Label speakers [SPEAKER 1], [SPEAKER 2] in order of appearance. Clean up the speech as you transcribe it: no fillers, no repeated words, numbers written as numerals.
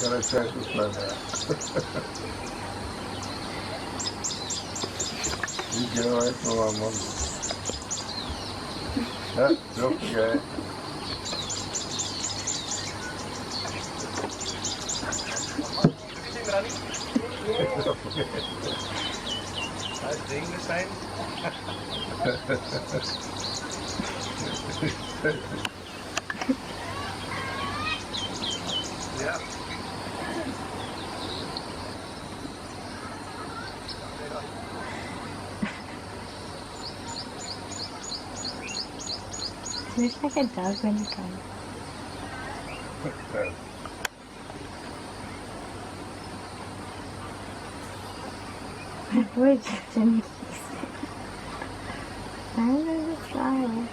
[SPEAKER 1] Gotta check this one out. You get away from my mom. Don't forget. Don't forget.
[SPEAKER 2] I was seeing the sign. Yeah.
[SPEAKER 3] Looks like a dog when you come. My boy just didn't. I don't know the flower.